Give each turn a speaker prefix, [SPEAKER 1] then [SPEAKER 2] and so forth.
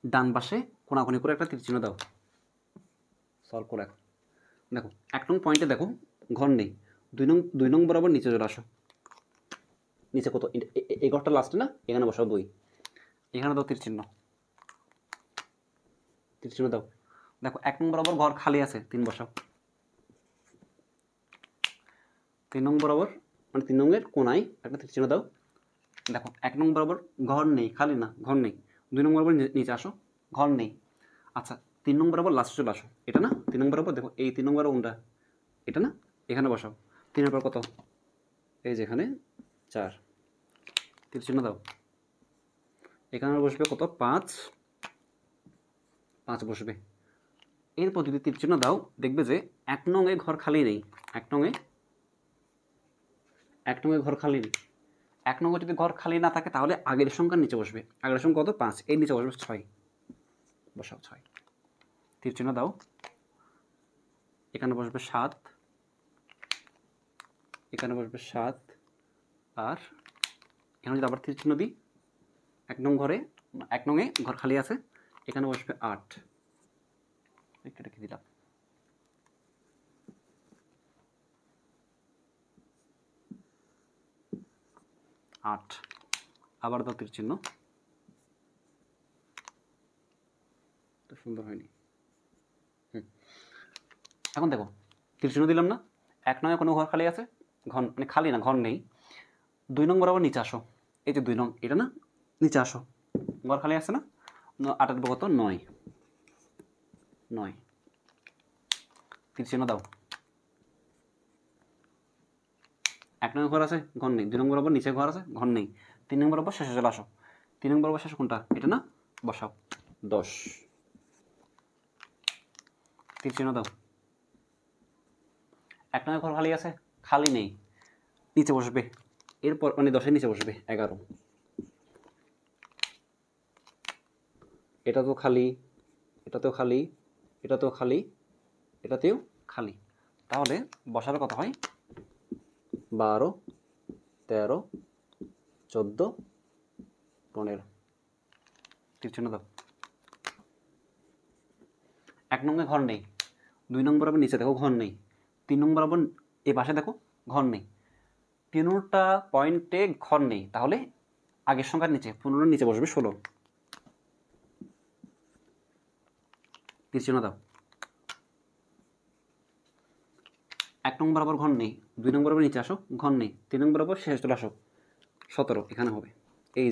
[SPEAKER 1] ডান পাশে কোনাকুনি করে একটা তীর চিহ্ন দাও। সলভ করে এখন দেখো 1 নং পয়েন্টে দেখো ঘর নেই, 2 নং বরাবর নিচে চলে আসো। নিচে কত? এই ঘরটা লাস্টে না, এখানে বসাও 2, এখানে দাও তীর চিহ্ন দাও। দেখো 1 নং বরাবর ঘর খালি আছে, 3 বসাও। 3 নং বরাবর মানে 3 নংয়ের কোনায় একটা তীর চিহ্ন দাও। দেখো 1 নং বরাবর ঘর নেই, খালি না, ঘর নেই। 2 নং বরাবর নিচে আসো, ঘর নেই। আচ্ছা 3 নং বরাবর লাস্টে চলে আসো, এটা না 3 নং বরাবর। দেখো এই 3 নং বরাবর কোনটা? এটা না, এখানে বসাও। 3 এর পর কত? এই যে এখানে 4, তীর চিহ্ন দাও। এখানে বসবে কত? 5 বসবে। এরপর যদি তীর চিহ্ন দাও দেখবে যে 1 নংয়ে ঘর খালি নেই। 1 নংয়ে ঘর খালি নেই। 1 নংয়ে যদি ঘর খালি না থাকে তাহলে আগের সংখ্যার নিচে বসবে। আগের সংখ্যা কত? 5, এর নিচে বসবে 6, বসাও 6। তীর চিহ্ন দাও। এখানে বসবে 7, এখানে বসবে 7, আর এখানে যদি আবার তীর চিহ্ন দিই 1 নং ঘরে 1 নংয়ে ঘর খালি আছে, এখানে বসবে 8, এটা রেখে দিলাম। আবার দাও তীর চিহ্ন। তো সুন্দর হয়নি। এখন দেখো তীর চিহ্ন দিলাম না, 1 নংয়ে কোনো ঘর খালি আছে, ঘর মানে খালি না, ঘর নেই। 2 নং বরাবর নিচে আসো, এই যে 2 নং, এটা না, নিচে আসো, ঘর খালি আছে না। 8 এর কত? 9, তীর চিহ্ন দাও। 1 নং ঘর আছে, ঘর নেই। 2 নং বরাবর নিচে ঘর আছে, ঘর নেই। 3 নং বরাবর শেষে চলে আসো। 3 নং বরাবর শেষ কোনটা? এটা না, বসাও 10, তীর চিহ্ন দাও। 1 নং ঘর খালি আছে, খালি নেই, নিচে বসবে। এরপর মানে 10-এর নিচে বসবে 11, এটা তো খালি, এটাতেও খালি, এটাতেও খালি, এটাতেও খালি। তাহলে বসাবে কত হয়? 12, 13, 14, 15, তীর চিহ্ন দাও। 1 নংয়ে ঘর নেই, 2 নং বরাবর নিচে দেখো ঘর নেই, 3 নং বরাবর এই পাশে দেখো ঘর নেই। 15টা পয়েন্টে ঘর নেই, তাহলে আগের সংখ্যার নিচে 15 নিচে বসবে 16, তীর চিহ্ন দাও। 1 নং বরাবর ঘর নেই, 2 নং বরাবর নিচে আসো, ঘর নেই। 3 নং বরাবর শেষে চলে আসো, 17, এখানে হবে।